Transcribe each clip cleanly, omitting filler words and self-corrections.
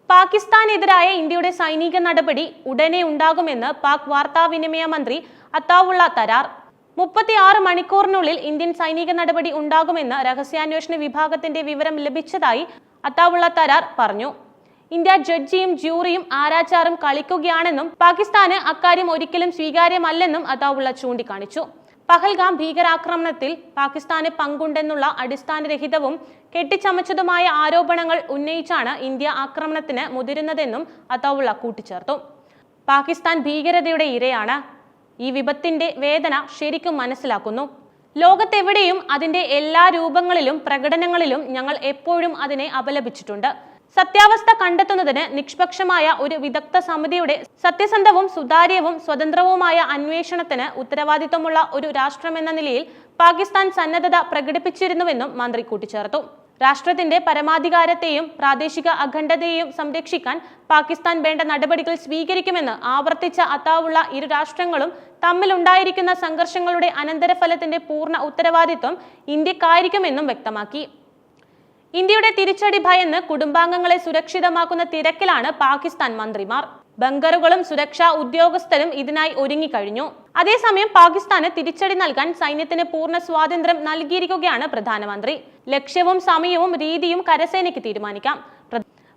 പാകിസ്ഥാനെതിരായ ഇന്ത്യയുടെ സൈനിക നടപടി ഉടനെ ഉണ്ടാകുമെന്ന് പാക് വാർത്താവിനിമയ മന്ത്രി അത്താവുള്ള തരാർ. 36 മണിക്കൂറിനുള്ളിൽ ഇന്ത്യൻ സൈനിക നടപടി ഉണ്ടാകുമെന്ന് രഹസ്യാന്വേഷണ വിഭാഗത്തിന്റെ വിവരം ലഭിച്ചതായി അത്താവുള്ള തരാർ പറഞ്ഞു. ഇന്ത്യ ജഡ്ജിയും ജൂറിയും ആരാച്ചാറും കളിക്കുകയാണെന്നും പാകിസ്ഥാന് അക്കാര്യം ഒരിക്കലും സ്വീകാര്യമല്ലെന്നും അത്താവുള്ള ചൂണ്ടിക്കാണിച്ചു. പഹൽഗാം ഭീകരാക്രമണത്തിൽ പാകിസ്ഥാന് പങ്കുണ്ടെന്നുള്ള അടിസ്ഥാനരഹിതവും കെട്ടിച്ചമച്ചതുമായ ആരോപണങ്ങൾ ഉന്നയിച്ചാണ് ഇന്ത്യ ആക്രമണത്തിന് മുതിരുന്നതെന്നും അത്താവുള്ള കൂട്ടിച്ചേർത്തു. പാകിസ്ഥാൻ ഭീകരതയുടെ ഇരയാണ്. ഈ വിപത്തിന്റെ വേദന ശരിക്കും മനസ്സിലാക്കുന്നു. ലോകത്തെവിടെയും അതിന്റെ എല്ലാ രൂപങ്ങളിലും പ്രകടനങ്ങളിലും ഞങ്ങൾ എപ്പോഴും അതിനെ അപലപിച്ചിട്ടുണ്ട്. സത്യാവസ്ഥ കണ്ടെത്തുന്നതിന് നിഷ്പക്ഷമായ ഒരു വിദഗ്ധ സമിതിയുടെ സത്യസന്ധവും സുതാര്യവും സ്വതന്ത്രവുമായ അന്വേഷണത്തിന് ഉത്തരവാദിത്വമുള്ള ഒരു രാഷ്ട്രമെന്ന നിലയിൽ പാകിസ്ഥാൻ സന്നദ്ധത പ്രകടിപ്പിച്ചിരുന്നുവെന്നും മന്ത്രി കൂട്ടിച്ചേർത്തു. രാഷ്ട്രത്തിന്റെ പരമാധികാരത്തെയും പ്രാദേശിക അഖണ്ഡതയെയും സംരക്ഷിക്കാൻ പാകിസ്ഥാൻ വേണ്ട നടപടികൾ സ്വീകരിക്കുമെന്ന് ആവർത്തിച്ച അത്താവുള്ള ഇരു രാഷ്ട്രങ്ങളും തമ്മിലുണ്ടായിരിക്കുന്ന സംഘർഷങ്ങളുടെ അനന്തരഫലത്തിന്റെ പൂർണ്ണ ഉത്തരവാദിത്വം ഇന്ത്യക്കായിരിക്കുമെന്നും വ്യക്തമാക്കി. ഇന്ത്യയുടെ തിരിച്ചടി ഭയന്ന് കുടുംബാംഗങ്ങളെ സുരക്ഷിതമാക്കുന്ന തിരക്കിലാണ് പാകിസ്ഥാൻ മന്ത്രിമാർ. ബങ്കറുകളും സുരക്ഷാ ഉദ്യോഗസ്ഥരും ഇതിനായി ഒരുങ്ങിക്കഴിഞ്ഞു. അതേസമയം പാകിസ്ഥാന് തിരിച്ചടി നൽകാൻ സൈന്യത്തിന് പൂർണ്ണ സ്വാതന്ത്ര്യം നൽകിയിരിക്കുകയാണ് പ്രധാനമന്ത്രി. ലക്ഷ്യവും സമയവും രീതിയും കരസേനയ്ക്ക് തീരുമാനിക്കാം.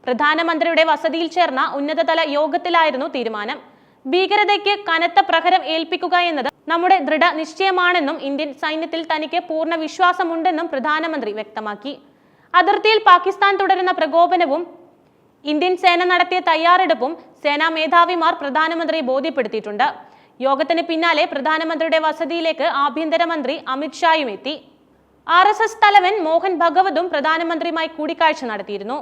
പ്രധാനമന്ത്രിയുടെ വസതിയിൽ ചേർന്ന ഉന്നതതല യോഗത്തിലായിരുന്നു തീരുമാനം. ഭീകരതയ്ക്ക് കനത്ത പ്രഹരം ഏൽപ്പിക്കുക എന്നത് നമ്മുടെ ദൃഢനിശ്ചയമാണെന്നും ഇന്ത്യൻ സൈന്യത്തിൽ തനിക്ക് പൂർണ്ണ വിശ്വാസമുണ്ടെന്നും പ്രധാനമന്ത്രി വ്യക്തമാക്കി. അതിർത്തിയിൽ പാകിസ്ഥാൻ തുടരുന്ന പ്രകോപനവും ഇന്ത്യൻ സേന നടത്തിയ തയ്യാറെടുപ്പും സേനാ മേധാവിമാർ പ്രധാനമന്ത്രിയെ ബോധ്യപ്പെടുത്തിയിട്ടുണ്ട്. യോഗത്തിന് പിന്നാലെ പ്രധാനമന്ത്രിയുടെ വസതിയിലേക്ക് ആഭ്യന്തരമന്ത്രി അമിത്ഷായും എത്തി. RSS തലവൻ മോഹൻ ഭഗവതും പ്രധാനമന്ത്രിയുമായി കൂടിക്കാഴ്ച നടത്തിയിരുന്നു.